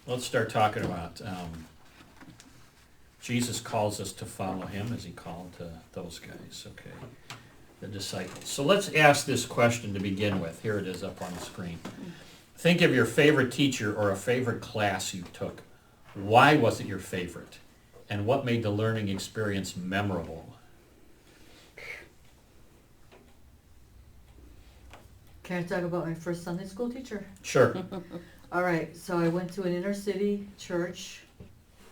let's start talking about Jesus calls us to follow him as he called those guys, okay, the disciples. So let's ask this question to begin with. Here it is up on the screen. Think of your favorite teacher or a favorite class you took. Why was it your favorite? And what made the learning experience memorable? Can I talk about my first Sunday school teacher? Sure. All right, so I went to an inner city church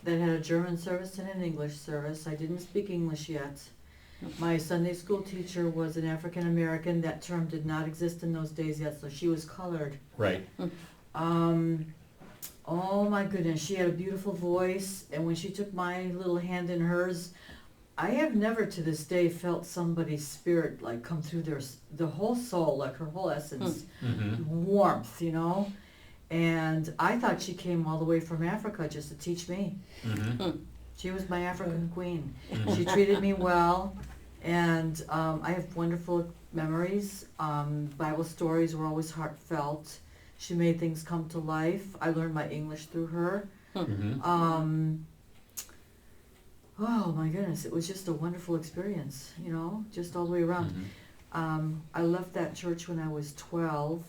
that had a German service and an English service. I didn't speak English yet. My Sunday school teacher was an African American. That term did not exist in those days yet, so she was colored. Right. Oh my goodness, she had a beautiful voice, and when she took my little hand in hers, I have never to this day felt somebody's spirit like come through the whole soul, like her whole essence, warmth, you know. And I thought she came all the way from Africa just to teach me. She was my African queen. She treated me well, and I have wonderful memories. Bible stories were always heartfelt. She made things come to life. I learned my English through her. Oh my goodness, it was just a wonderful experience, you know, just all the way around. I left that church when I was 12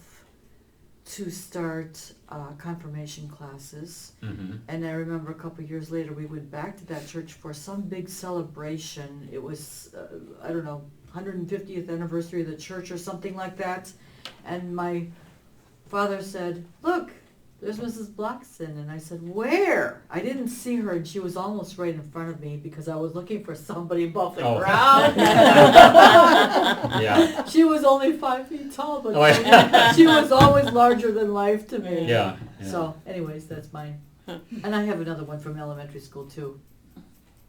to start confirmation classes. And I remember a couple of years later we went back to that church for some big celebration. It was, I don't know, 150th anniversary of the church or something like that. And my father said, "Look, there's Mrs. Blockson." And I said, "Where?" I didn't see her, and she was almost right in front of me because I was looking for somebody above the ground. Yeah. She was only 5 feet tall, but she was always larger than life to me. Yeah. So, anyways, that's mine. And I have another one from elementary school, too.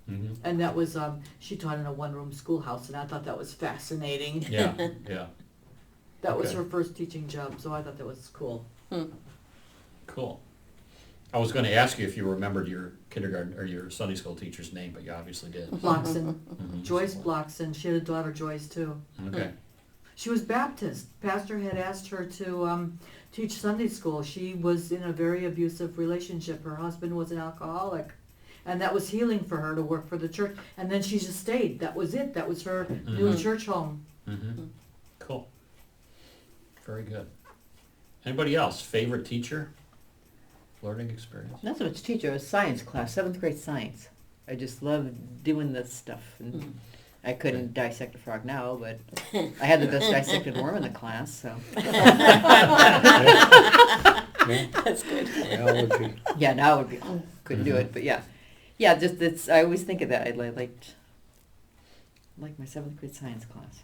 And that was, she taught in a one-room schoolhouse, and I thought that was fascinating. Yeah. That was Okay. her first teaching job, so I thought that was cool. Cool. I was going to ask you if you remembered your kindergarten or your Sunday school teacher's name, but you obviously did. Blockson. Joyce Blockson. She had a daughter, Joyce, too. Okay. She was Baptist. Pastor had asked her to teach Sunday school. She was in a very abusive relationship. Her husband was an alcoholic. And that was healing for her to work for the church. And then she just stayed. That was it. That was her new church home. Cool. Very good. Anybody else? Favorite teacher? Learning experience? Not so much teacher, it was science class, 7th grade science. I just loved doing this stuff. And I couldn't dissect a frog now, but I had the best dissected worm in the class, so. That's good. Biology. Yeah, now it would be, couldn't do it, but yeah. Yeah, just, it's, I always think of that. I liked my 7th grade science class.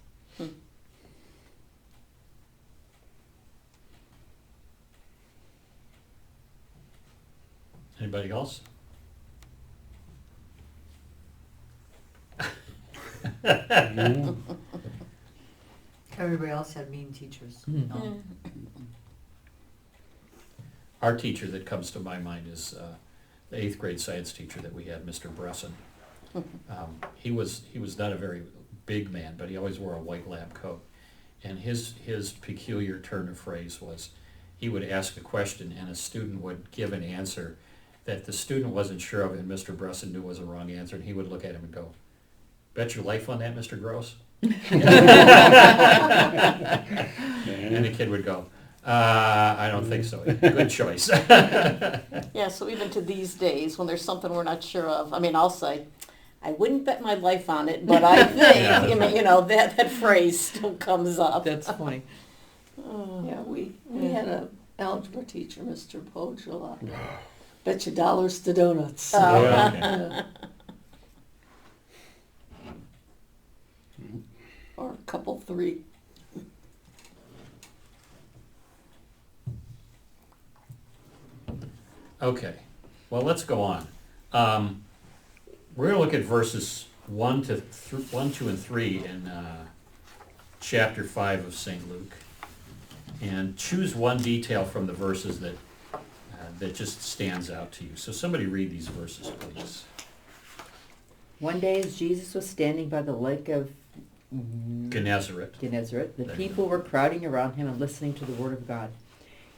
Anybody else? Everybody else had mean teachers. No. Our teacher that comes to my mind is the 8th grade science teacher that we had, Mr. Bresson. He was not a very big man, but he always wore a white lab coat. And his peculiar turn of phrase was, he would ask a question and a student would give an answer that the student wasn't sure of, and Mr. Bresson knew was a wrong answer, and he would look at him and go, "Bet your life on that, Mr. Gross?" And the kid would go, I don't think so. Good choice. Yeah, so even to these days, when there's something we're not sure of, I mean, I'll say, I wouldn't bet my life on it, but I think, Yeah, that's right. you know, that phrase still comes up. That's funny. Yeah, we had a algebra teacher, Mr. Pogela. Bet you dollars to donuts. Yeah. Or a couple three. Okay, well, let's go on. We're going to look at verses 1, 2, and 3 in chapter 5 of St. Luke, and choose one detail from the verses that just stands out to you. So somebody read these verses, please. One day as Jesus was standing by the lake of Gennesaret. the people were crowding around him and listening to the word of God.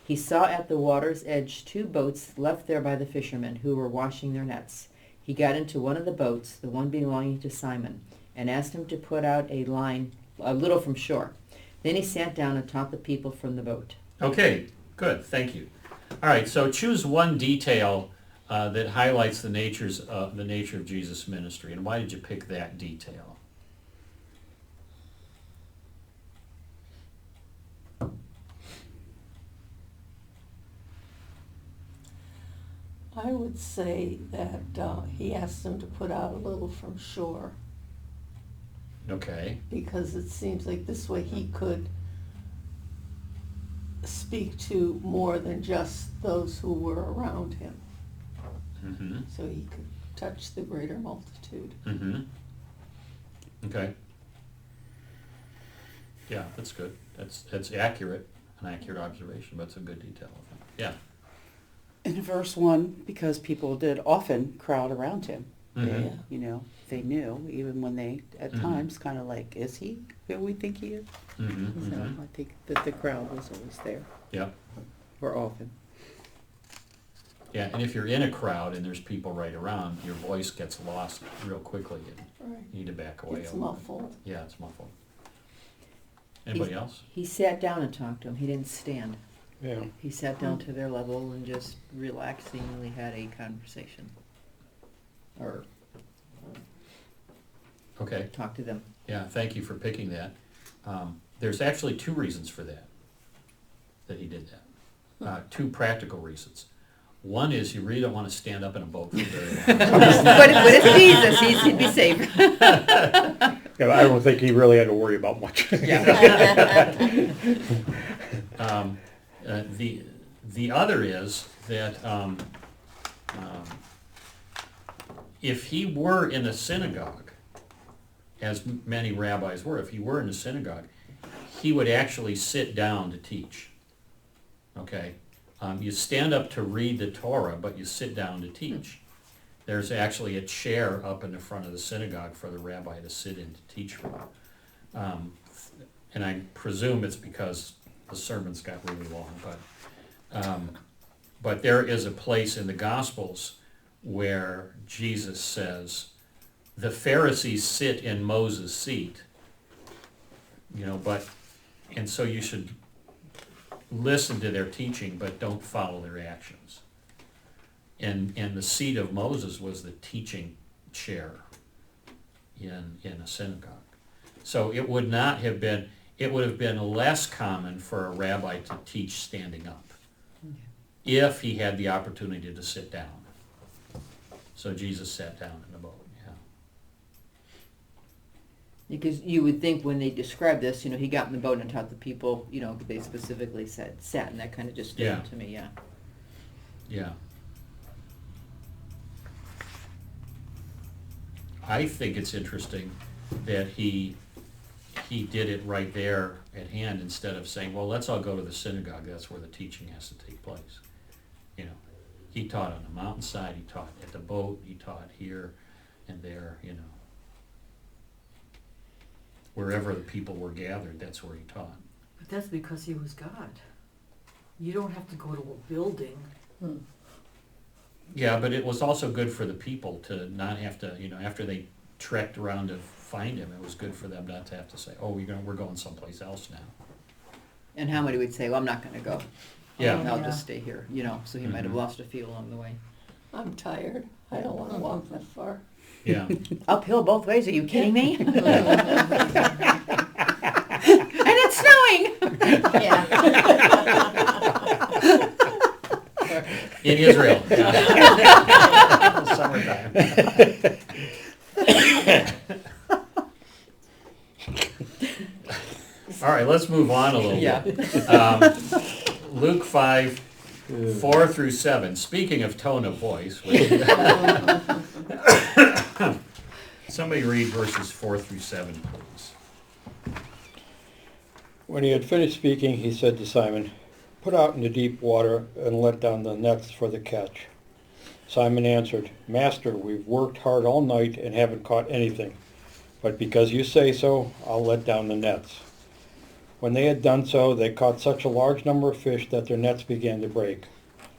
He saw at the water's edge 2 boats left there by the fishermen who were washing their nets. He got into one of the boats, the one belonging to Simon, and asked him to put out a line a little from shore. Then he sat down and taught the people from the boat. Okay, good, thank you. All right, so choose one detail that highlights the nature of Jesus' ministry, and why did you pick that detail? I would say that he asked them to put out a little from shore, Okay, because it seems like this way he could speak to more than just those who were around him. mm-hmm, So he could touch the greater multitude. mm-hmm. Okay. Yeah, that's good. That's accurate, an accurate observation, but it's a good detail. Yeah. In verse 1, because people did often crowd around him. Mhm. They, Yeah. you know, they knew, even when they, at Mhm. times, kind of like, is he who we think he is? Mm-hmm, So mm-hmm. I think that the crowd was always there, Yeah. or often. Yeah, and if you're in a crowd and there's people right around, your voice gets lost real quickly and Right. you need to back away. It's a little bit. muffled. Yeah, it's muffled. Anybody else? He sat down and talked to them. He didn't stand. Yeah. He sat down to their level and just relaxingly had a conversation. Or Okay, talked to them. yeah, thank you for picking that. There's actually 2 reasons for that he did that. 2 practical reasons. One is you really don't want to stand up in a boat for very long. but it's Jesus. He'd be safe. Yeah, I don't think he really had to worry about much. The other is that if he were in a synagogue, as many rabbis were, if he were in a synagogue, he would actually sit down to teach. Okay? You stand up to read the Torah, but you sit down to teach. There's actually a chair up in the front of the synagogue for the rabbi to sit in to teach from. And I presume it's because the sermons got really long, but there is a place in the Gospels where Jesus says, the Pharisees sit in Moses' seat, and so you should listen to their teaching, but don't follow their actions. And the seat of Moses was the teaching chair in a synagogue. So it would have been less common for a rabbi to teach standing up if he had the opportunity to sit down. So Jesus sat down in the boat, yeah. Because you would think when they describe this, he got in the boat and taught the people, they specifically said sat, and that kind of just stood Yeah. out to me, yeah. Yeah. I think it's interesting that he did it right there at hand instead of saying, well, let's all go to the synagogue. That's where the teaching has to take place. He taught on the mountainside. He taught at the boat. He taught here and there, Wherever the people were gathered, that's where he taught. But that's because he was God. You don't have to go to a building. Yeah, but it was also good for the people to not have to, after they trekked around to find him, it was good for them not to have to say, oh, we're going someplace else now. And how many would say, well, I'm not going to go. Yeah. I'll Yeah. just stay here, so he might have Mhm. lost a few along the way. I'm tired. I don't want to walk that far. Yeah. Uphill both ways, are you kidding me? And Yeah. it's snowing! Yeah. In Israel. Summertime. All right, let's move on a little Yeah. bit. Luke 5, 4 through 7. Speaking of tone of voice, somebody read verses 4 through 7, please. When he had finished speaking, he said to Simon, "Put out into deep water and let down the nets for the catch." Simon answered, "Master, we've worked hard all night and haven't caught anything. But because you say so, I'll let down the nets." When they had done so, they caught such a large number of fish that their nets began to break.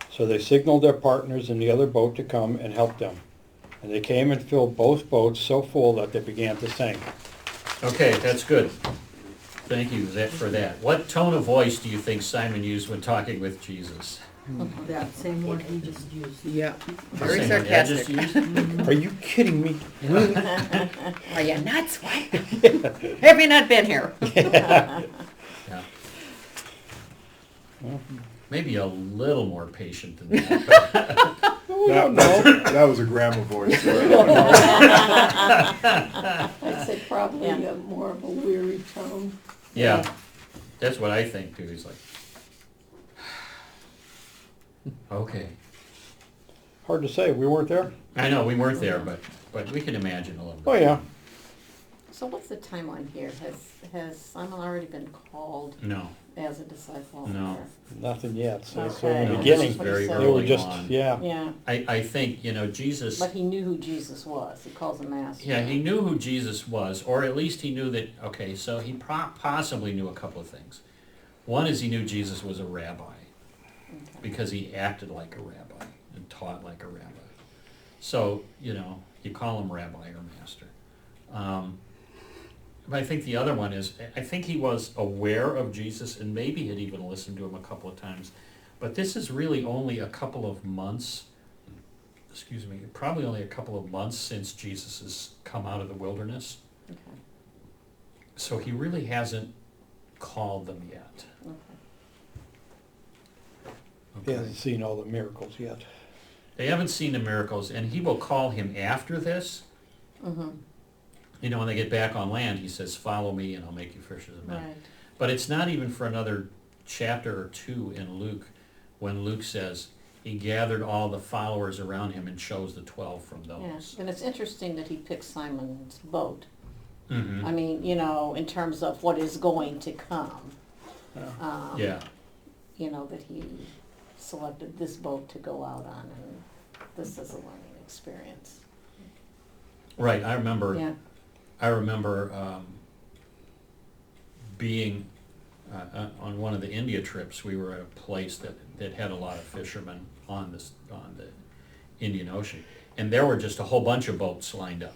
So they signaled their partners in the other boat to come and help them. And they came and filled both boats so full that they began to sink. Okay, that's good. Thank you for that. What tone of voice do you think Simon used when talking with Jesus? That same one he just used. Yeah, The very same one Ed just sarcastic. used? Are you kidding me? Are you nuts? What? Have you not been here? Yeah. Maybe a little more patient than that. That was a grandma voice. I'd say probably Yeah. more of a weary tone. Yeah, that's what I think too. He's like, okay. Hard to say. We weren't there. I know, we weren't there, but we can imagine a little bit. Oh, yeah. So what's the timeline here? Has Simon already been called No, as a disciple? No. Nothing yet. So, Okay. so in the No, beginning, this is very they early were just, on. yeah. Yeah, I think, Jesus, but he knew who Jesus was. He calls him master. yeah, he knew who Jesus was, or at least he knew that, okay, so he possibly knew a couple of things. One is he knew Jesus was a rabbi, Okay. because he acted like a rabbi and taught like a rabbi. So, you call him rabbi or master. But I think the other one is, I think he was aware of Jesus and maybe had even listened to him a couple of times. But this is really only a couple of months, probably only a couple of months since Jesus has come out of the wilderness. Okay. So he really hasn't called them yet. He hasn't seen all the miracles yet. They haven't seen the miracles, and he will call him after this. Mm-hmm. When they get back on land, he says, follow me and I'll make you fishers of men. Right. But it's not even for another chapter or two in Luke when Luke says he gathered all the followers around him and chose the 12 from Yeah, those. and it's interesting that he picked Simon's boat. Mhm. I mean, in terms of what is going to come. Yeah, That he selected this boat to go out on, and this is a learning experience. right. I remember Yeah. Being on one of the India trips. We were at a place that had a lot of fishermen on the Indian Ocean, and there were just a whole bunch of boats lined up,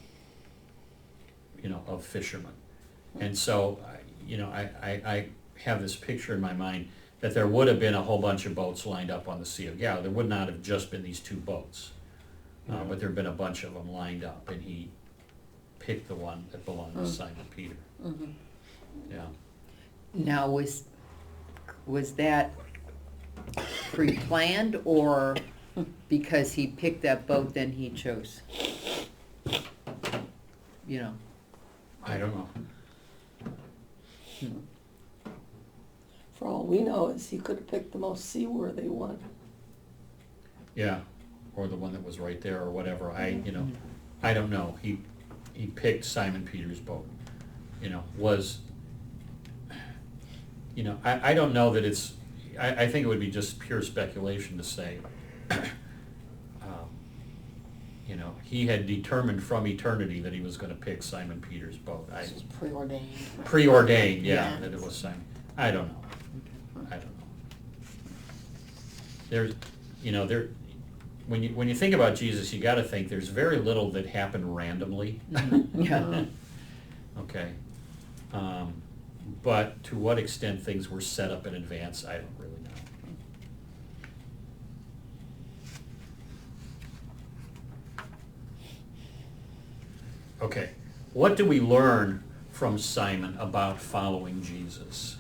of fishermen. And so, I have this picture in my mind that there would have been a whole bunch of boats lined up on the Sea of Galilee. There would not have just been these two boats, but there have been a bunch of them lined up, and he picked the one that belonged to Simon Peter. Mm-hmm. Yeah. Now, was that pre-planned, or because he picked that boat, then he chose? I don't know. For all we know is he could have picked the most seaworthy one. Yeah, or the one that was right there, or whatever. I don't know. He picked Simon Peter's boat. I don't know that it's. I think it would be just pure speculation to say. He had determined from eternity that he was going to pick Simon Peter's boat. This was preordained. Preordained, yeah, Yeah. that it was Simon. I don't know. There's, when you think about Jesus, you got to think there's very little that happened randomly. Yeah. Okay. But to what extent things were set up in advance, I don't really know. Okay. What do we learn from Simon about following Jesus?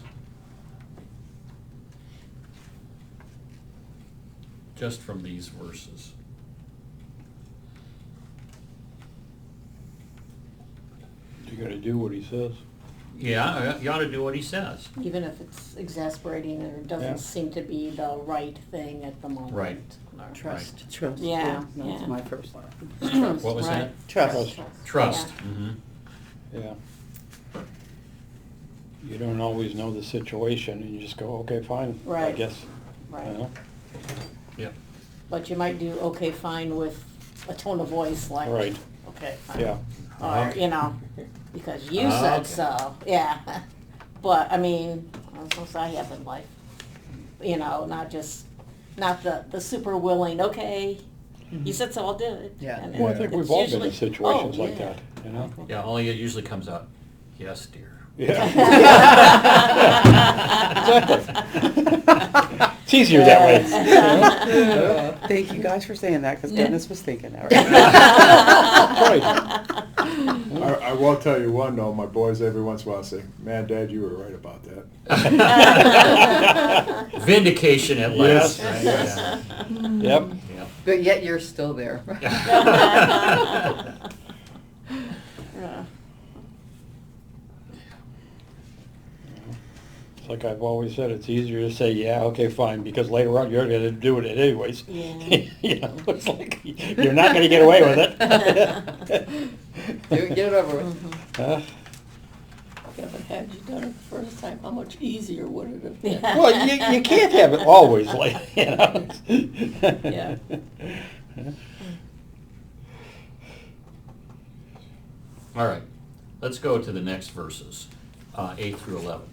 Just from these verses. You gotta do what he says. Yeah, you ought to do what he says. Even if it's exasperating or doesn't Yeah. seem to be the right thing at the moment. Right. Or- Trust. Trust. Yeah, That's yeah. my first line. What was Right. that? Trust. Trust. Yeah. Mm-hmm. Yeah. You don't always know the situation, and you just go, okay, fine, I Right. guess. Right. Yep. But you might do okay, fine with a tone of voice like, Right. okay, fine. Yeah. Or, Okay. because you said Okay. so, yeah. But, I mean, That's what I have in life. You know, not the super willing, okay, you said so, I'll do it. Yeah. And Well, I think it's we've all been in usually, situations oh, like yeah. that, you know? Yeah, only it usually comes out, yes, dear. Yeah. Exactly. It's easier that way. you know? Thank you guys for saying that, because Dennis was thinking that. Right. I will tell you one though, my boys every once in a while say, man, Dad, you were right about that. Vindication at last, Yes. right? Yes. Yeah. Yep. Yep. But yet you're still there. Yeah. It's like I've always said, it's easier to say, yeah, okay, fine, because later on you're going to do it anyways. Yeah. You know, it's like, you're not going to get away with it. Get it over with. Huh? Yeah, but had you done it the first time, how much easier would it have been? Well, you can't have it always like, you know. Yeah. All right, let's go to the next verses, 8 through 11.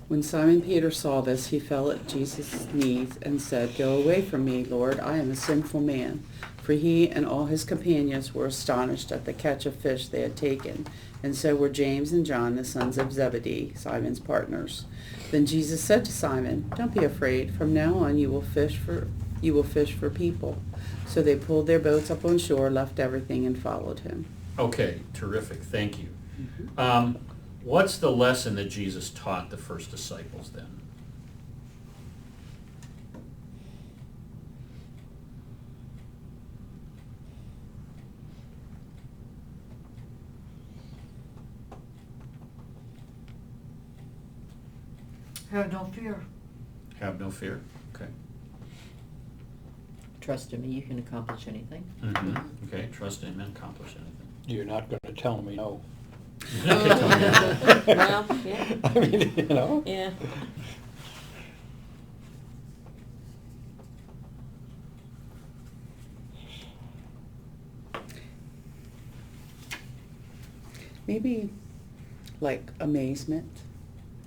When Simon Peter saw this, he fell at Jesus' knees and said, Go away from me, Lord, I am a sinful man. For he and all his companions were astonished at the catch of fish they had taken, and so were James and John, the sons of Zebedee, Simon's partners. Then Jesus said to Simon, Don't be afraid. From now on you will fish for people. So they pulled their boats up on shore, left everything, and followed him. Okay, terrific, thank you. What's the lesson that Jesus taught the first disciples then? Have no fear. Have no fear, okay. Trust in me, you can accomplish anything. Okay, trust in him and accomplish anything. You're not going to tell me no. Well, yeah, I mean, you know. yeah. Maybe like amazement,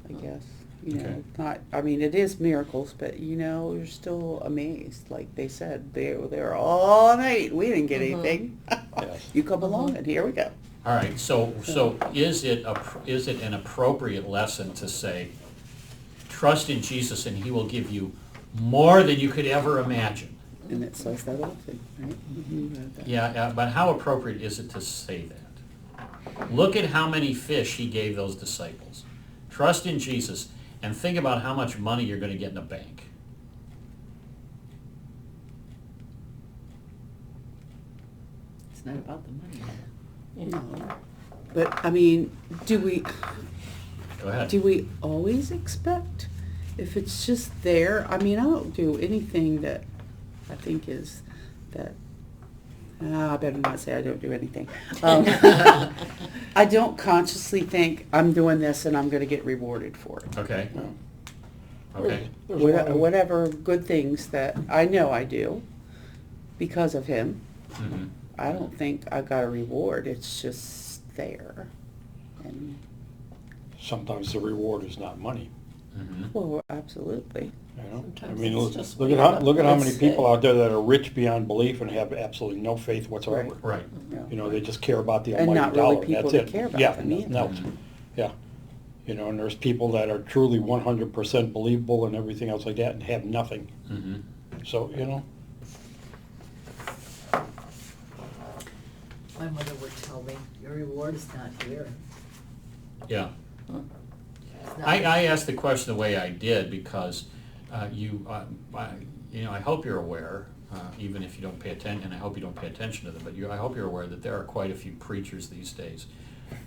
I guess. You know, Okay. not, I mean, it is miracles, but you know, you're still amazed. Like they said, they were all night. We didn't get anything. Yes. You come along and here we go. All right, so is it an appropriate lesson to say, trust in Jesus and he will give you more than you could ever imagine? And it says that often, right? Yeah, but how appropriate is it to say that? Look at how many fish he gave those disciples. Trust in Jesus and think about how much money you're going to get in the bank. It's not about the money. No. But I mean, do we Go ahead. always expect if it's just there? I mean, I don't do anything that I think is that. I better not say I don't do anything. I don't consciously think I'm doing this and I'm going to get rewarded for it. Okay, No. okay. There's a lot of- Whatever good things that I know I do because of him, Mhm. I don't think I got a reward. It's just there. And Sometimes the reward is not money. Mhm. well, absolutely. You know, I Sometimes mean, it's look just at waking how up look at how many and people say- out there that are rich beyond belief and have absolutely no faith whatsoever. Right. Right. Yeah. You know, they just care about the And almighty not really dollar. people That's that it. care about Yeah, them nothing either. else. Yeah. You know, and there's people that are truly 100% believable and everything else like that and have nothing. Mhm. So, you know, My mother would tell me, your reward is not here. Yeah. It's not- I asked the question the way I did because I hope you're aware, even if you don't pay attention, and I hope you don't pay attention to them, but I hope you're aware that there are quite a few preachers these days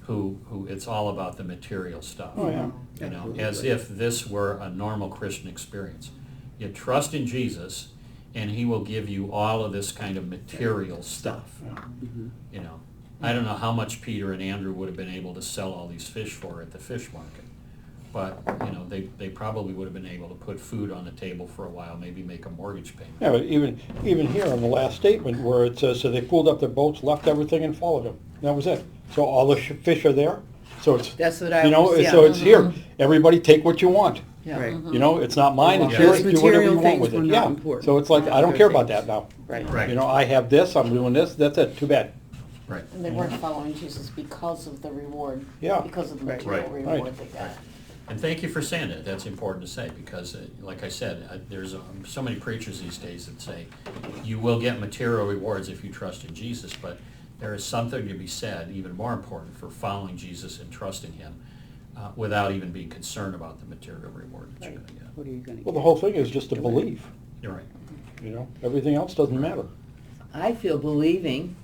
who it's all about the material stuff. Oh, yeah. You know, as if this were a normal Christian experience. You trust in Jesus, and he will give you all of this kind of material stuff. You know, I don't know how much Peter and Andrew would have been able to sell all these fish for at the fish market. But, you know, they probably would have been able to put food on the table for a while, maybe make a mortgage payment. yeah, but even here in the last statement where it says, so they pulled up their boats, left everything and followed him. That was it. So all the fish are there? So it's, That's what I you know, was, yeah. so it's here. Everybody take what you want. Yeah. Right. You know, it's not mine, it's Yeah. yours, Those do whatever you material want things with were it. not Yeah. important. So it's like, I don't Other care about things. that now. Right. Right. You know, I have this, I'm doing this, that's it, too bad. Right. And they weren't following Jesus because of the reward. Yeah. Because of the Right. material Right. reward Right. they got. And thank you for saying that. That's important to say because, like I said, there's so many preachers these days that say you will get material rewards if you trust in Jesus, but there is something to be said, even more important, for following Jesus and trusting Him without even being concerned about the material reward that you're Right. going to get. What are you gonna Well, the get? whole thing is just to Do it. believe, You're right. you know, everything else doesn't matter. I feel believing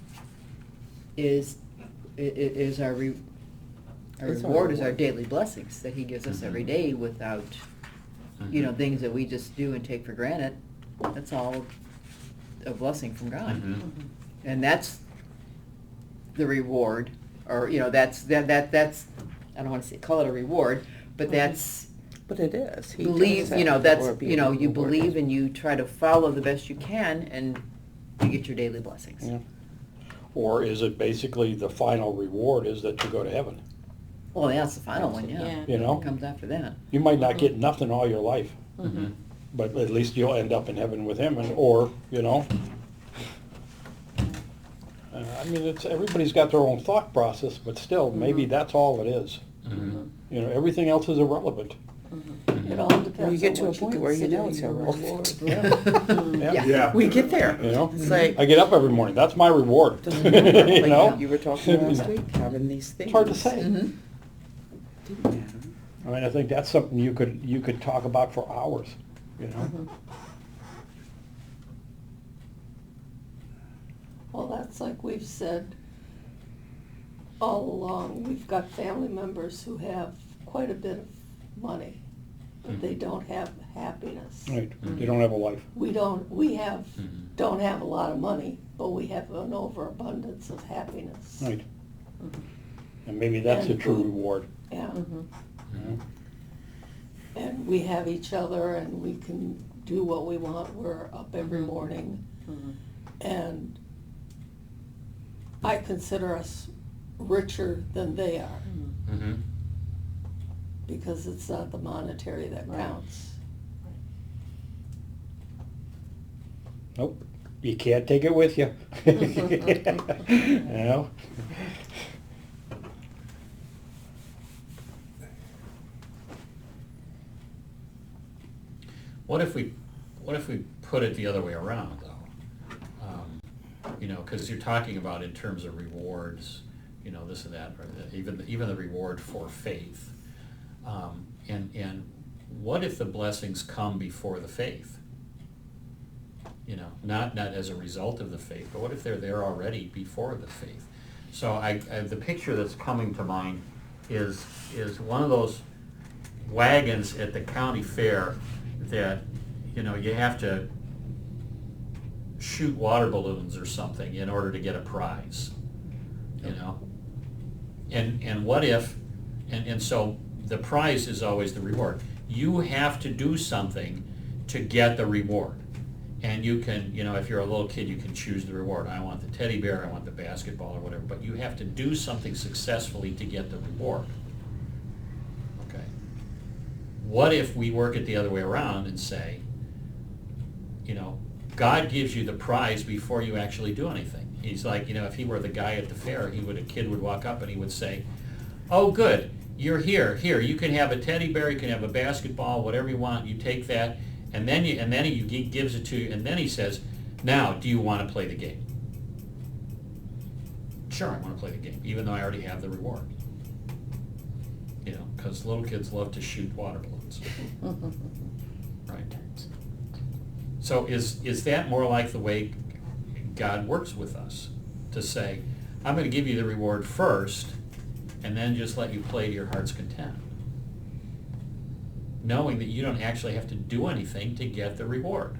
is our It's our reward is our reward. daily blessings that He gives us every Mhm. day without, you know, Mhm. things that we just do and take for granted. That's all a blessing from God. Mhm. And that's the reward, or, you know, that's, I don't wanna say, call it a reward, but that's, But it is. He believe, does you know, have that's, or be you know, you rewarded. believe and you try to follow the best you can, and you get your daily blessings. Yeah. Or is it basically the final reward is that you go to heaven? Well, yeah, it's the final one, yeah. Yeah. You know? It comes after that. You might not get nothing all your life, Mhm. but at least you'll end up in heaven with Him, and, or, you know. I mean, it's, everybody's got their own thought process, but still, maybe that's all it is. Mhm. You know, everything else is irrelevant. It all depends Well, you on get to a what point where you know consider it's your irrelevant. reward. Yeah. Yeah. We get there. You know? It's like, I get up every morning, that's my reward, doesn't matter. you Like know? you were talking last week, having these things. It's hard to say. Mhm. Didn't matter. I mean, I think that's something you could talk about for hours, you know? Well, that's like we've said all along, we've got family members who have quite a bit of money, but they don't have happiness. Right, they don't have a life. We don't Mhm. don't have a lot of money, but we have an overabundance of happiness. Right. And maybe that's the And true food. reward, Yeah, Mhm. and we have each other and we can do what we want. We're up every Mhm. morning, Mhm. and I consider us richer than they are, Mhm. because it's not the monetary that Right. counts. Nope, you can't take it with you. You know? What if we put it the other way around, though? You know, because you're talking about in terms of rewards, you know, this and that, or even the reward for faith. And what if the blessings come before the faith? You know, not as a result of the faith, but what if they're there already before the faith? So the picture that's coming to mind is one of those wagons at the county fair that, you know, you have to shoot water balloons or something in order to get a prize, you know? And what if, and so the prize is always the reward. You have to do something to get the reward. And you can, you know, if you're a little kid, you can choose the reward. I want the teddy bear, I want the basketball or whatever, but you have to do something successfully to get the reward. Okay. What if we work it the other way around and say, you know, God gives you the prize before you actually do anything. He's like, you know, if he were the guy at the fair, a kid would walk up and he would say, oh, good, you're here, you can have a teddy bear, you can have a basketball, whatever you want, you take that, and then he gives it to you, and then he says, now, do you want to play the game? Sure, I want to play the game, even though I already have the reward. You know, because little kids love to shoot water balloons. Right. So is that more like the way God works with us? To say, I'm going to give you the reward first, and then just let you play to your heart's content. Knowing that you don't actually have to do anything to get the reward.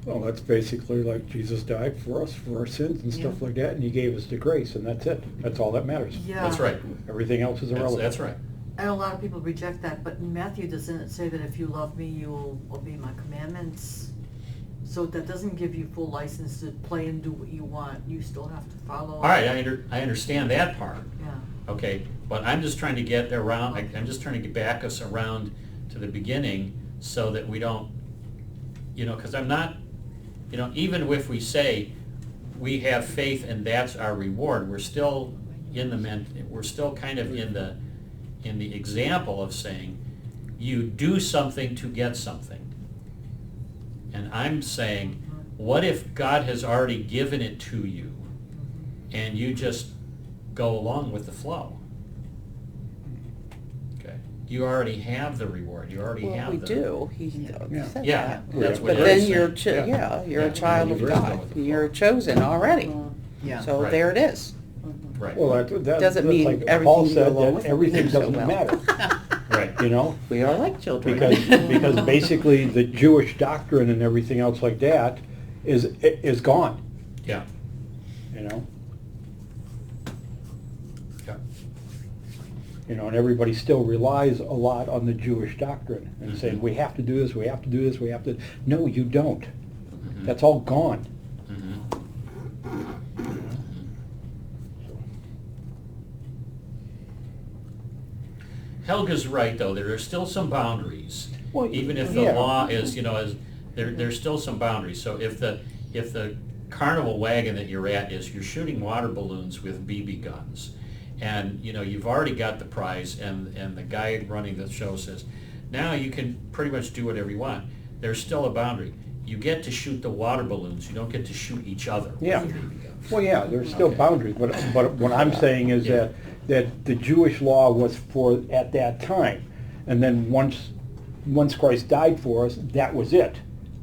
Well, that's basically like Jesus died for us, for our sins and stuff like that, and He gave us the grace, and that's it. That's all that matters. Yeah. That's right. Everything else is irrelevant. That's right. I know a lot of people reject that, but in Matthew, doesn't it say that if you love me, you will obey my commandments? So that doesn't give you full license to play and do what you want. You still have to follow. All right, I understand that part. Yeah. Okay, but I'm just trying to get around, I'm just trying to get back us around to the beginning so that we don't, because I'm not, even if we say we have faith and that's our reward, we're still we're still kind of in the example of saying you do something to get something. And I'm saying, what if God has already given it to you and you just go along with the flow? Okay, you already have the reward. You already have We the. do. He Yeah. said Yeah, that. that's what But it then is. you're, Yeah. you're Yeah. a child of You're God. with the You're flow. chosen already. Yeah. So Right. there it is. Right. Well, Doesn't that's mean like everything Paul you go said, along that with it everything goes so doesn't well. matter, Right. We are like children. because basically the Jewish doctrine and everything else like that is gone, Yeah. Yeah. Yeah. And everybody still relies a lot on the Jewish doctrine and saying, we have to do this, we have to do this, we have to. No, you don't. Mhm. That's all gone. Mhm. Helga's right, though. There are still some boundaries. Well, Even if the yeah. law is, there's still some boundaries. So if the carnival wagon that you're at is you're shooting water balloons with BB guns, and you've already got the prize, and the guy running the show says, now you can pretty much do whatever you want. There's still a boundary. You get to shoot the water balloons. You don't get to shoot each other with Yeah. BB guns. Well, yeah, there's still Okay. boundaries, but what I'm saying is Yeah. that the Jewish law was for at that time, and then once Christ died for us, that was it.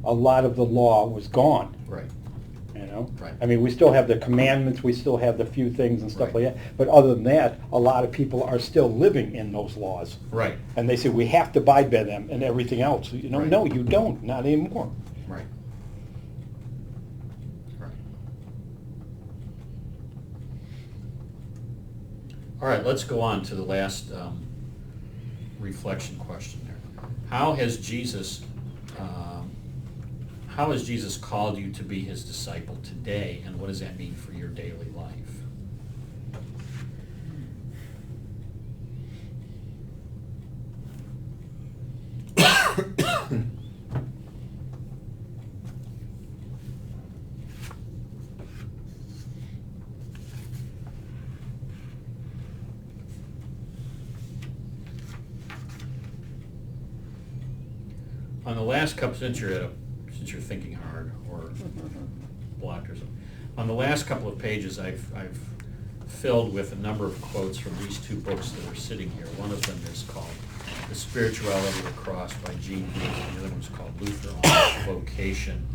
A lot of the law was gone. Right. Right. I mean, we still have the commandments, we still have the few things and stuff Right. like that, but other than that, a lot of people are still living in those laws. Right. And they say, we have to abide by them and everything else. Right. No, you don't, not anymore. Right. Right. All right, let's go on to the last reflection question there. How has Jesus called you to be his disciple today, and what does that mean for your daily life? On the last couple, since you're thinking hard or blocked or something, on the last couple of pages, I've filled with a number of quotes from these two books that are sitting here. One of them is called The Spirituality of the Cross by Gene Booth, and the other one's called Luther on Vocation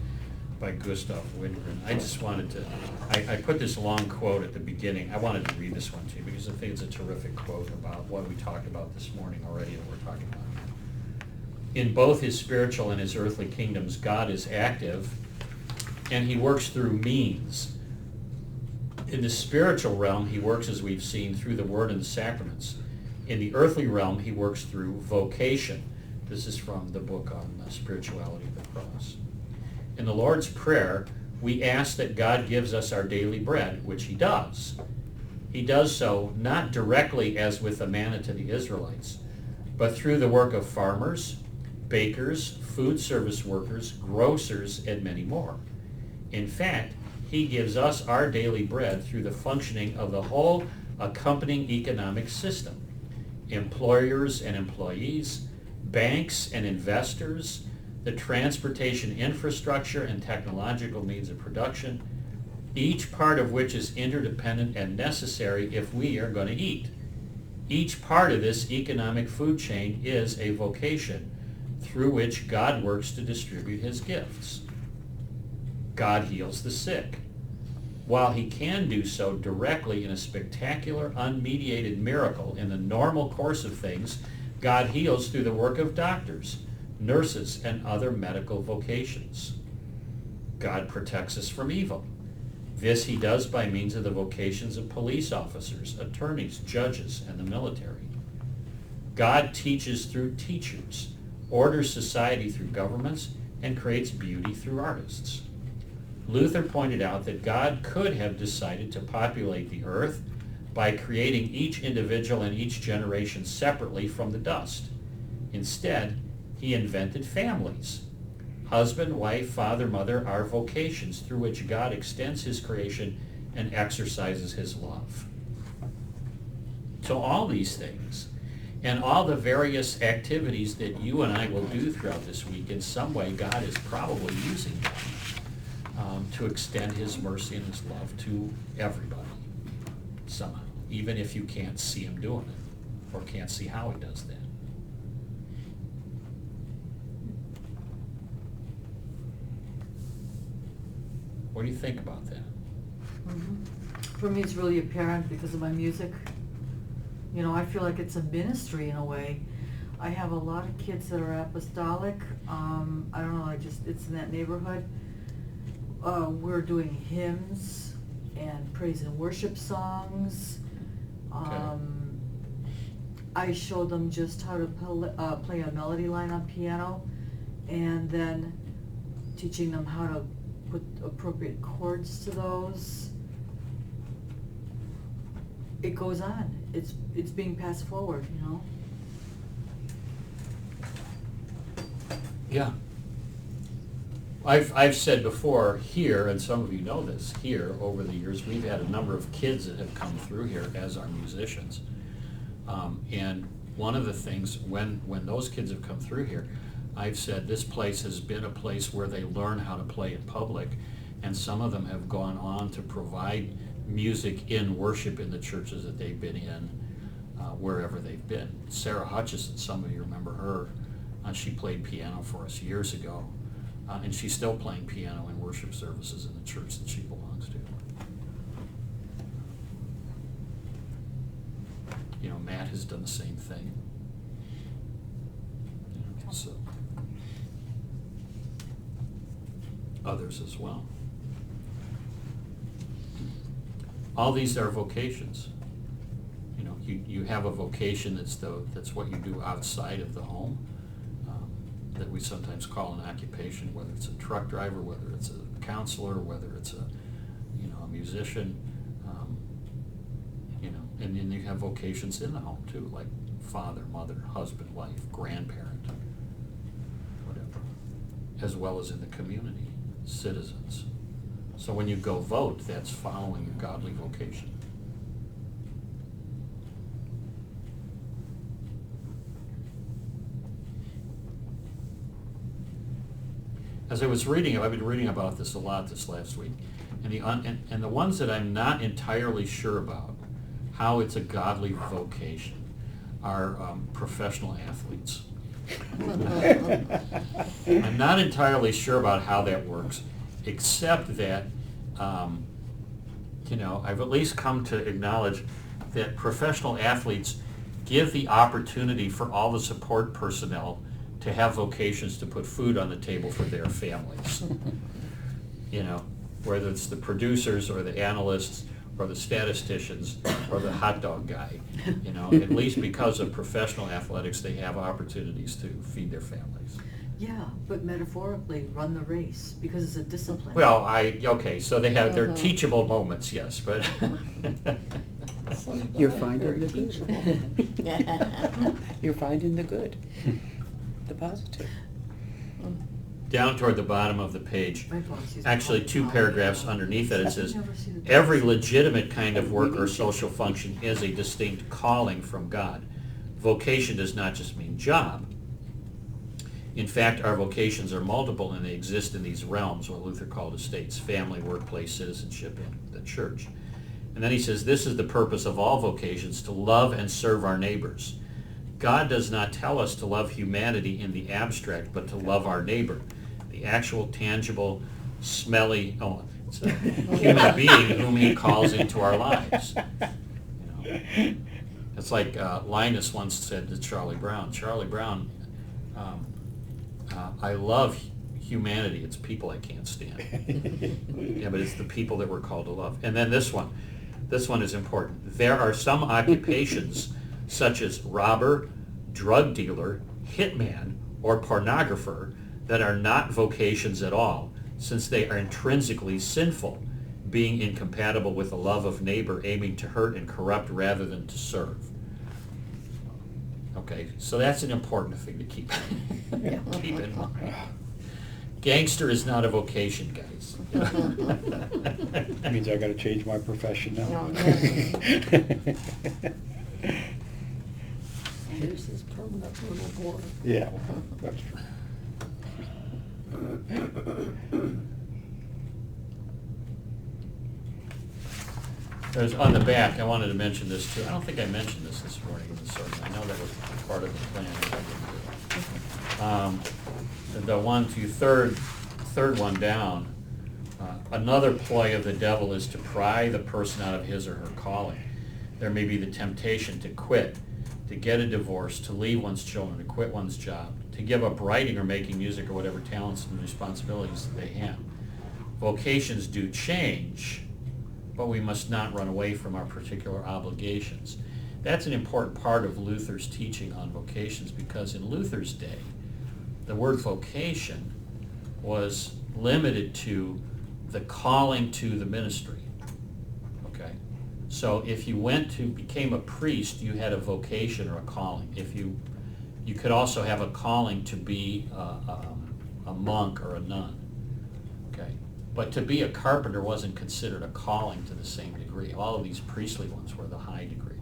by Gustav Windgren. I just wanted to, I put this long quote at the beginning. I wanted to read this one to you because I think it's a terrific quote about what we talked about this morning already and we're talking about now. In both his spiritual and his earthly kingdoms, God is active and he works through means. In the spiritual realm, he works, as we've seen, through the word and the sacraments. In the earthly realm, he works through vocation. This is from the book on Spirituality of the Cross. In the Lord's Prayer, we ask that God gives us our daily bread, which he does. He does so not directly as with the manna to the Israelites, but through the work of farmers, bakers, food service workers, grocers, and many more. In fact, he gives us our daily bread through the functioning of the whole accompanying economic system. Employers and employees, banks and investors, the transportation infrastructure and technological means of production, each part of which is interdependent and necessary if we are going to eat. Each part of this economic food chain is a vocation through which God works to distribute his gifts. God heals the sick. While he can do so directly in a spectacular, unmediated miracle in the normal course of things, God heals through the work of doctors, nurses, and other medical vocations. God protects us from evil. This he does by means of the vocations of police officers, attorneys, judges, and the military. God teaches through teachers, orders society through governments, and creates beauty through artists. Luther pointed out that God could have decided to populate the earth by creating each individual and each generation separately from the dust. Instead, he invented families. Husband, wife, father, mother are vocations through which God extends his creation and exercises his love. So all these things and all the various activities that you and I will do throughout this week, in some way God is probably using them to extend his mercy and his love to everybody somehow, even if you can't see him doing it or can't see how he does that. What do you think about that? For me, it's really apparent because of my music. You know, I feel like it's a ministry in a way. I have a lot of kids that are apostolic. I don't know, it's in that neighborhood. We're doing hymns and praise and worship songs. I show them just how to play a melody line on piano, and then teaching them how to put appropriate chords to those. It goes on. It's being passed forward, you know? Yeah. I've said before here, and some of you know this, here over the years, we've had a number of kids that have come through here as our musicians. And one of the things, when those kids have come through here, I've said this place has been a place where they learn how to play in public, and some of them have gone on to provide music in worship in the churches that they've been in, wherever they've been. Sarah Hutchison, some of you remember her, she played piano for us years ago, and she's still playing piano in worship services in the church that she belongs to. You know, Matt has done the same thing. You know, so others as well. All these are vocations. You know, you have a vocation that's what you do outside of the home, that we sometimes call an occupation, whether it's a truck driver, whether it's a counselor, whether it's a musician, and then you have vocations in the home too, like father, mother, husband, wife, grandparent, whatever, as well as in the community, citizens. So when you go vote, that's following a godly vocation. As I was reading, I've been reading about this a lot this last week, and the ones that I'm not entirely sure about, how it's a godly vocation, are professional athletes. I'm not entirely sure about how that works, except that, I've at least come to acknowledge that professional athletes give the opportunity for all the support personnel to have vocations to put food on the table for their families. You know, whether it's the producers or the analysts or the statisticians or the hot dog guy, at least because of professional athletics, they have opportunities to feed their families. Yeah, but metaphorically, run the race, because it's a discipline. Well, so they have their teachable moments, yes, but You're finding the good. You're finding the good, the positive. down toward the bottom of the page, My boss used to actually call it 2 power. paragraphs underneath it, it says, Never see the every dogs. legitimate kind of work or social function is a distinct calling from God. Vocation does not just mean job. In fact, our vocations are multiple, and they exist in these realms, what Luther called estates: family, workplace, citizenship, and the church. And then he says, this is the purpose of all vocations, to love and serve our neighbors. God does not tell us to love humanity in the abstract, but to love our neighbor, the actual, tangible, smelly, it's a human being whom he calls into our lives. It's like Linus once said to Charlie Brown, I love humanity, it's people I can't stand. Yeah, but it's the people that we're called to love. And then this one is important. There are some occupations such as robber, drug dealer, hitman, or pornographer that are not vocations at all, since they are intrinsically sinful, being incompatible with the love of neighbor, aiming to hurt and corrupt rather than to serve. Okay, so that's an important thing to keep in mind. Gangster is not a vocation, guys. That means I gotta change my profession now. No, yes. Here's his permanent little boy. Yeah, that's true. There's, on the back, I wanted to mention this too. I don't think I mentioned this morning in the sermon. I know that was part of the plan. I didn't do it. The 1 through third one down, another ploy of the devil is to pry the person out of his or her calling. There may be the temptation to quit, to get a divorce, to leave one's children, to quit one's job, to give up writing or making music or whatever talents and responsibilities that they have. Vocations do change, but we must not run away from our particular obligations. That's an important part of Luther's teaching on vocations, because in Luther's day, the word vocation was limited to the calling to the ministry. Okay? So if you became a priest, you had a vocation or a calling. If you could also have a calling to be a monk or a nun. Okay? But to be a carpenter wasn't considered a calling to the same degree. All of these priestly ones were the high degree.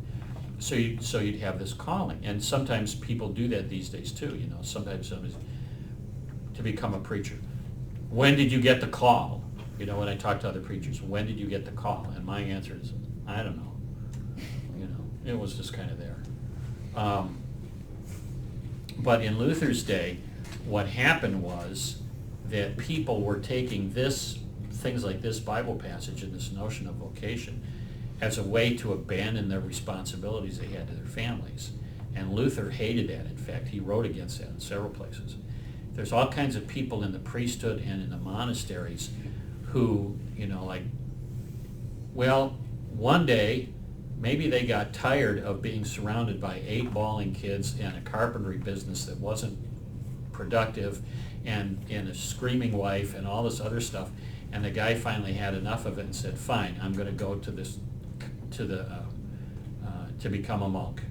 So you'd have this calling. And sometimes people do that these days too, you know. Sometimes somebody's to become a preacher. When did you get the call? You know, when I talk to other preachers, when did you get the call? And my answer is, I don't know. You know, it was just kind of there. But in Luther's day, what happened was that people were taking things like this Bible passage and this notion of vocation as a way to abandon their responsibilities they had to their families. And Luther hated that. In fact, he wrote against that in several places. There's all kinds of people in the priesthood and in the monasteries who, you know, like, well, one day, maybe they got tired of being surrounded by 8-balling kids and a carpentry business that wasn't productive and a screaming wife and all this other stuff. And the guy finally had enough of it and said, fine, I'm going to go to become a monk.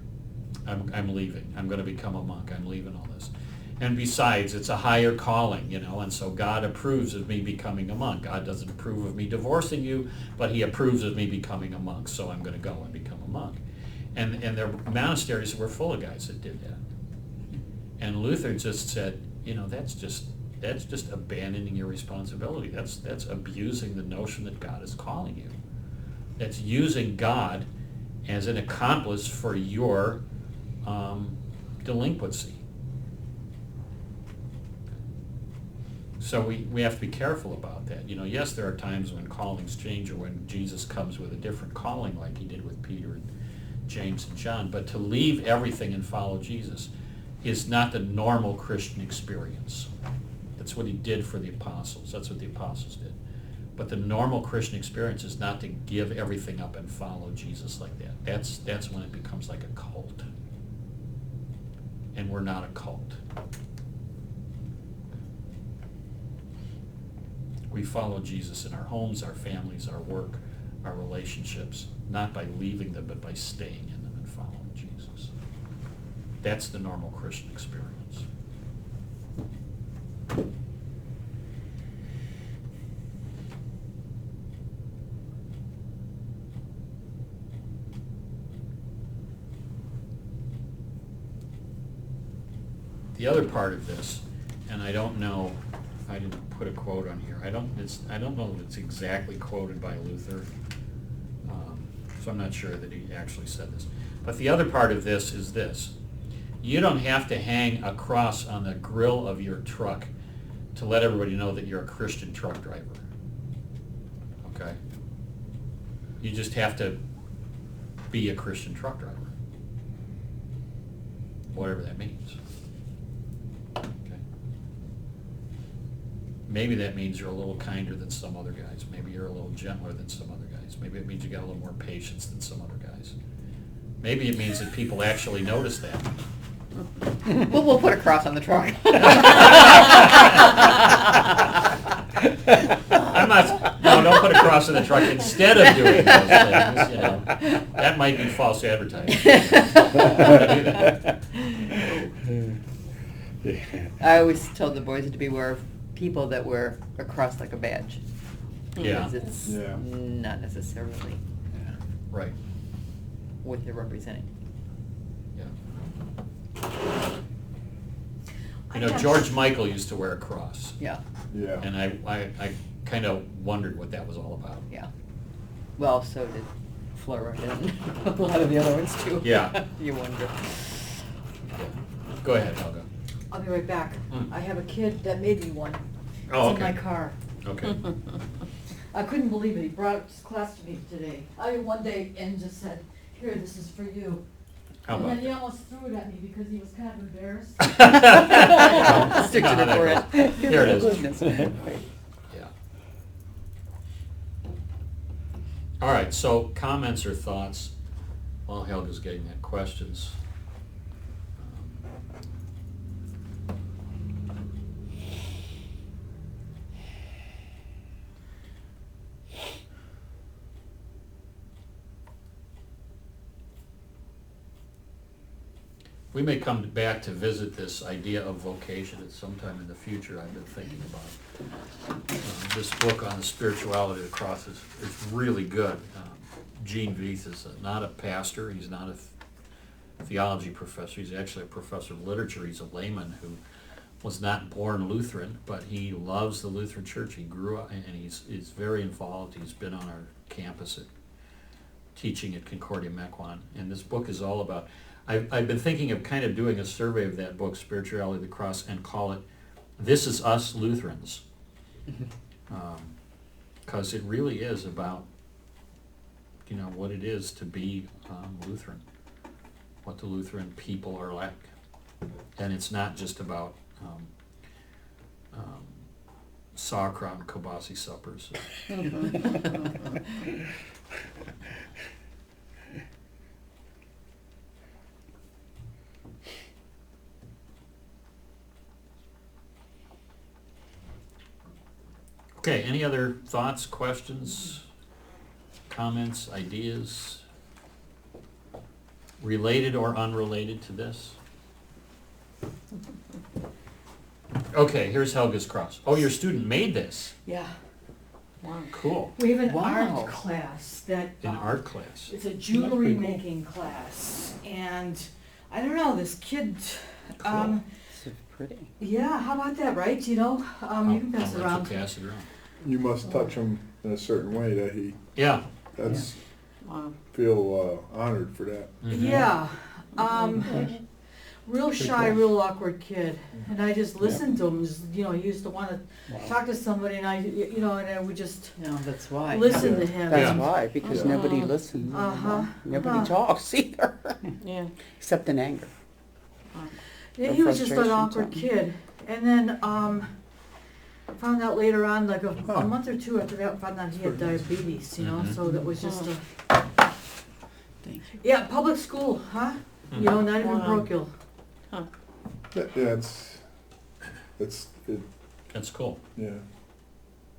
I'm leaving. I'm going to become a monk. I'm leaving all this. And besides, it's a higher calling, you know, and so God approves of me becoming a monk. God doesn't approve of me divorcing you, but he approves of me becoming a monk, so I'm going to go and become a monk. And their monasteries were full of guys that did that. And Luther just said, you know, that's just abandoning your responsibility. That's abusing the notion that God is calling you. That's using God as an accomplice for your delinquency. So we have to be careful about that. You know, yes, there are times when callings change or when Jesus comes with a different calling like he did with Peter and James and John, but to leave everything and follow Jesus is not the normal Christian experience. That's what he did for the apostles. That's what the apostles did. But the normal Christian experience is not to give everything up and follow Jesus like that. That's when it becomes like a cult. And we're not a cult. We follow Jesus in our homes, our families, our work, our relationships, not by leaving them, but by staying in them and following Jesus. That's the normal Christian experience. The other part of this, and I don't know, I didn't put a quote on here. I don't know if it's exactly quoted by Luther, so I'm not sure that he actually said this. But the other part of this is this: you don't have to hang a cross on the grill of your truck to let everybody know that you're a Christian truck driver. Okay? You just have to be a Christian truck driver, whatever that means. Maybe that means you're a little kinder than some other guys. Maybe you're a little gentler than some other guys. Maybe it means you got a little more patience than some other guys. Maybe it means that people actually notice that. Well, we'll put a cross on the truck. I'm not, no, don't put a cross in the truck instead of doing those things, you know. That might be false advertising. I always told the boys to beware of people that wear a cross like a badge. Yeah, Because it's Yeah. not necessarily right, what they're representing. yeah. I You know, have- George Michael used to wear a cross, Yeah, Yeah. and I kind of wondered what that was all about. yeah. Well, so did Flora and a lot of the other ones too. Yeah. You wonder. Go ahead, Helga. I'll be right back. Mm. I have a kid that made me one. Oh, It's in my okay. car. Okay. I couldn't believe it. He brought it to class to me today. One day and just said, "Here, this is for you." How And about then he that? almost threw it at me because he was kind of embarrassed. Stick to the How that forehead. goes. Here it is. Goodness. Yeah. All right, so comments or thoughts while Helga's getting that questions. We may come back to visit this idea of vocation at some time in the future. I've been thinking about this book on the spirituality of the cross is really good. Gene Veith is not a pastor. He's not a theology professor. He's actually a professor of literature. He's a layman who was not born Lutheran, but he loves the Lutheran Church. He grew up, and he's very involved. He's been on our campus teaching at Concordia Mequon. And this book is all about... I've been thinking of kind of doing a survey of that book, Spirituality of the Cross, and call it, This Is Us Lutherans. Because it really is about, you know, what it is to be Lutheran, what the Lutheran people are like. And it's not just about sauerkraut and kielbasa suppers. Okay, any other thoughts, questions, comments, ideas, related or unrelated to this? Okay, here's Helga's cross. Oh, your student made this. Yeah. Wow. Cool. We have an Wow. art class that. In art class. It's a jewelry making class, and I don't know, this kid, Cool. It's pretty. yeah, how about that, right? You know, you can pass it I'll let around. you pass it around. You must touch him in a certain way that he, Yeah. that's, Wow. feel honored for that. Mhm. Yeah, real shy, real awkward kid, and I just listened to him, just, you know, he used to wanna talk to somebody, and and I would just No, that's why. listen to Yeah. him. That's Yeah. why, because Yeah. nobody listens. Uh-huh. Nobody Uh-huh. talks either, Yeah. except in anger. Yeah, No he was just an frustration, awkward something. kid, and then, found out later on, like a Huh. month or two after that, found out he had diabetes, you know, Mhm. so that was just a, Thank you. yeah, public school, huh? You know, not even Wow. parochial. Yeah, it's, That's cool. yeah.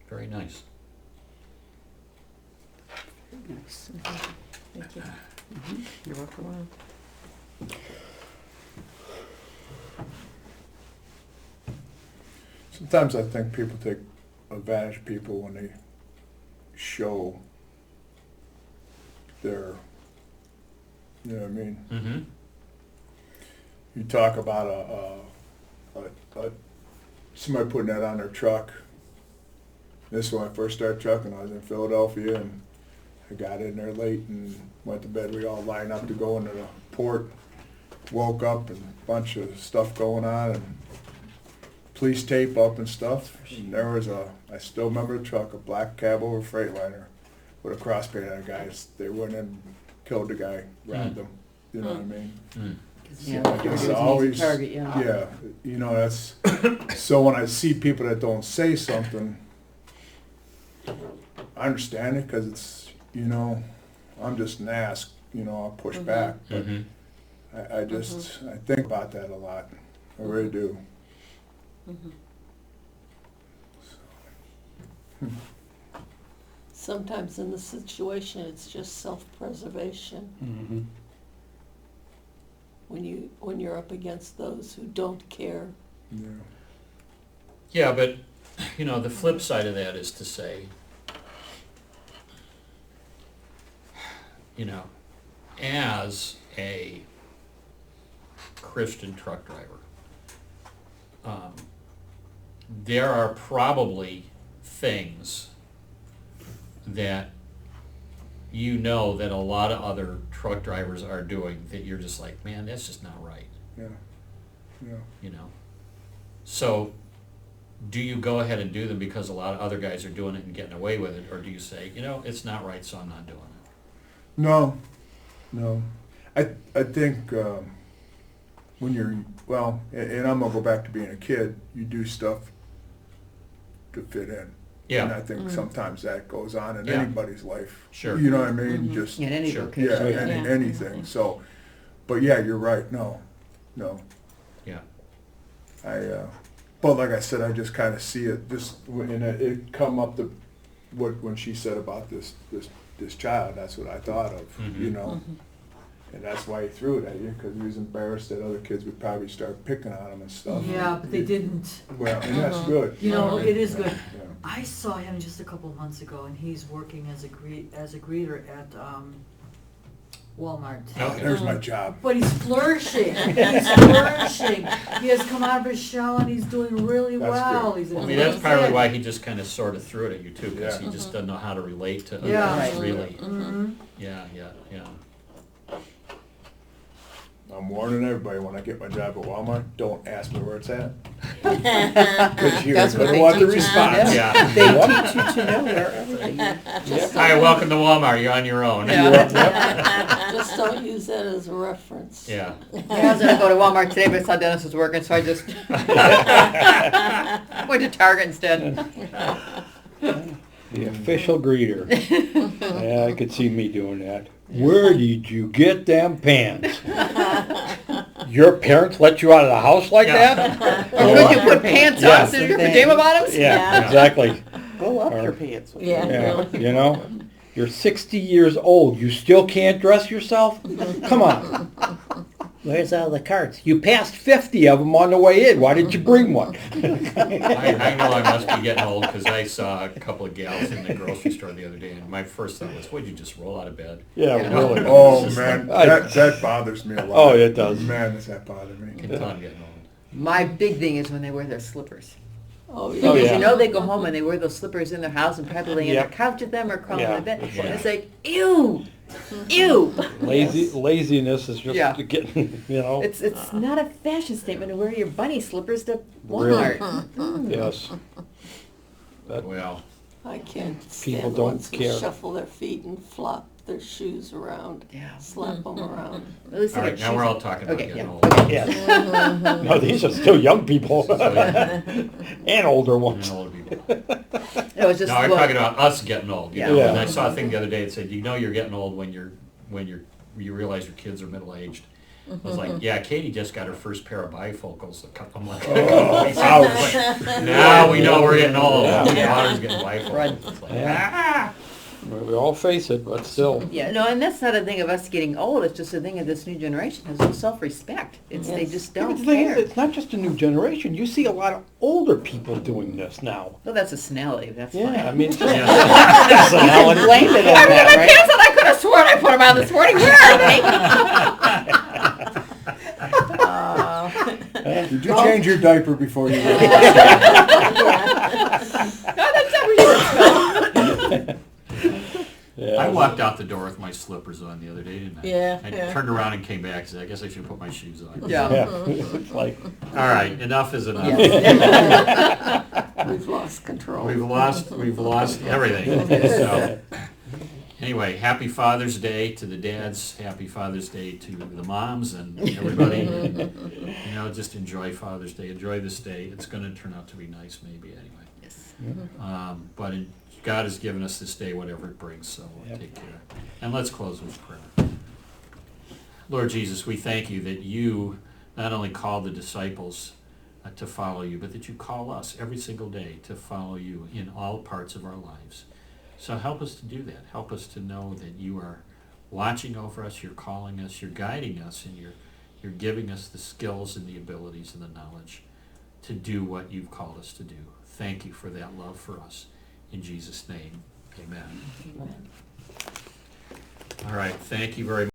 Very nice. Nice. Thank you. You're welcome. Wow. Sometimes I think people take advantage of people when they show their, you know what I mean? Mm-hmm. You talk about somebody putting that on their truck. This is when I first started trucking. I was in Philadelphia, and I got in there late and went to bed. We all lined up to go into the port. Woke up and a bunch of stuff going on, and police tape up and stuff. And there was I still remember the truck, a black cab over Freightliner with a cross paint on it. Guys, they went in and killed the guy, robbed him. You know what I mean? Mm. Yeah, So I guess it was an easy always, target, yeah. yeah, you know, that's, so when I see people that don't say something, I understand it, because it's, you know, I'm just an ass, you know, I'll push back, but Mm-hmm. I just, I think about that a lot. I really do. Sometimes in the situation, it's just self-preservation. Mhm. When you're up against those who don't care. Yeah. Yeah, but, you know, the flip side of that is to say, you know, as a Christian truck driver, there are probably things that you know that a lot of other truck drivers are doing that you're just like, man, that's just not right, Yeah. Yeah. you know? So, do you go ahead and do them because a lot of other guys are doing it and getting away with it, or do you say, you know, it's not right, so I'm not doing it? No, no. I think when you're, well, and I'm gonna go back to being a kid, you do stuff to fit in. And I Yeah, think sometimes that goes on in Yeah. anybody's life. Sure. You know what I mean? Just, In any Sure. vocation. yeah, anything. So, but yeah, you're right. No. yeah, But like I said, I just kind of see it, just, and it come up to when she said about this child, that's what I thought of, you Mhm. know? And that's why he threw it at you, because he was embarrassed that other kids would probably start picking on him and stuff. Yeah, but they didn't. Well, and that's good. You know, it is good. Yeah. I saw him just a couple of months ago, and he's working as a greeter at Walmart. Okay. There's my job. But he's flourishing. He's flourishing. He has come out of his shell, and he's doing really That's well. good. He's I mean, that's probably why he just kind of sort of threw it at you too, because Yeah. he just doesn't know how to relate to Yeah. others, Right. really. Mm-hmm. Yeah. I'm warning everybody, when I get my job at Walmart, don't ask me where it's at. Because you're That's what gonna they want the teach you. response. Yeah. They teach you to know where everything is. Hi, welcome to Walmart. You're on your own. Just don't use that as a reference. Yeah. Yeah, I was gonna go to Walmart today, but I saw Dennis was working, so I just went to Target instead. The official greeter. Yeah, I could see me doing that. Where did you get them pants? Your parents let you out of the house like Yeah. that? Or could you put pants on Yeah. instead of your pajama bottoms? Yeah, Yeah. exactly. Go up Or- your pants. Yeah. Yeah, you know, you're 60 years old. You still can't dress yourself? Come on. Where's all the carts? You passed 50 of them on the way in. Why didn't you bring one? I know I must be getting old because I saw a couple of gals in the grocery store the other day, and my first thought was, would you just roll out of bed? Yeah, really. Oh, man, that bothers me a lot. Oh, it does. Man, does that bother me. Can tell I'm getting old. My big thing is when they wear their slippers. Oh, Oh, yeah. Because yeah. you know they go home and they wear those slippers in their house and probably lay in their Yep. couch with them or crawling Yeah. in bed. It's And like- it's like, ew, ew. Laziness is just Yeah. getting, you know. It's not a fashion statement to wear your bunny slippers to Walmart. Mm. Yes. Well, I can't People stand don't ones who care. shuffle their feet and flop their shoes around, Yeah. slap them around. At least they all right, got now we're shoes all on. talking about Okay, getting yeah. old. Okay. Yes. No, these are still young people. yeah. And older And ones. older people. It was just No, I'm well, talking about us getting old. You Yeah. know? Yeah. And I saw a thing the other day that said, you know, you're getting old when you realize your kids are middle aged. I was like, yeah, Katie just got her first pair of bifocals. I'm like, Ouch. now we know we're getting old. Yeah. My daughter's getting bifocals. Right. It's like, Yeah. We all face it, but still. Yeah, no, and that's not a thing of us getting old. It's just a thing of this new generation has no self-respect. It's they Yes. just Yeah, but don't the thing care. is, it's not just a new generation. You see a lot of older people doing this now. Well, that's a personality. That's Yeah, I fine. mean, it's just Yeah. personality. Blame it on that, right? Pants that I could have sworn I put them on this morning. Where are they? Did you change your diaper before you left? No, that's not what you Yeah. I walked out the door with my slippers on the other day, didn't I? Yeah, I yeah. turned around and came back and said, I guess I should put my shoes on. Yeah. Yeah, it's like, All right, enough is enough. We've lost control. We've lost everything. So, anyway, happy Father's Day to the dads. Happy Father's Day to the moms and everybody. You know, just enjoy Father's Day. Enjoy this day. It's going to turn out to be nice, maybe anyway. Yes. But God has given us this day, whatever it brings. So Yep. take care. And let's close with prayer. Lord Jesus, we thank you that you not only called the disciples to follow you, but that you call us every single day to follow you in all parts of our lives. So help us to do that. Help us to know that you are watching over us, you're calling us, you're guiding us, and you're giving us the skills and the abilities and the knowledge to do what you've called us to do. Thank you for that love for us. In Jesus' name, amen. Amen. All right, thank you very much.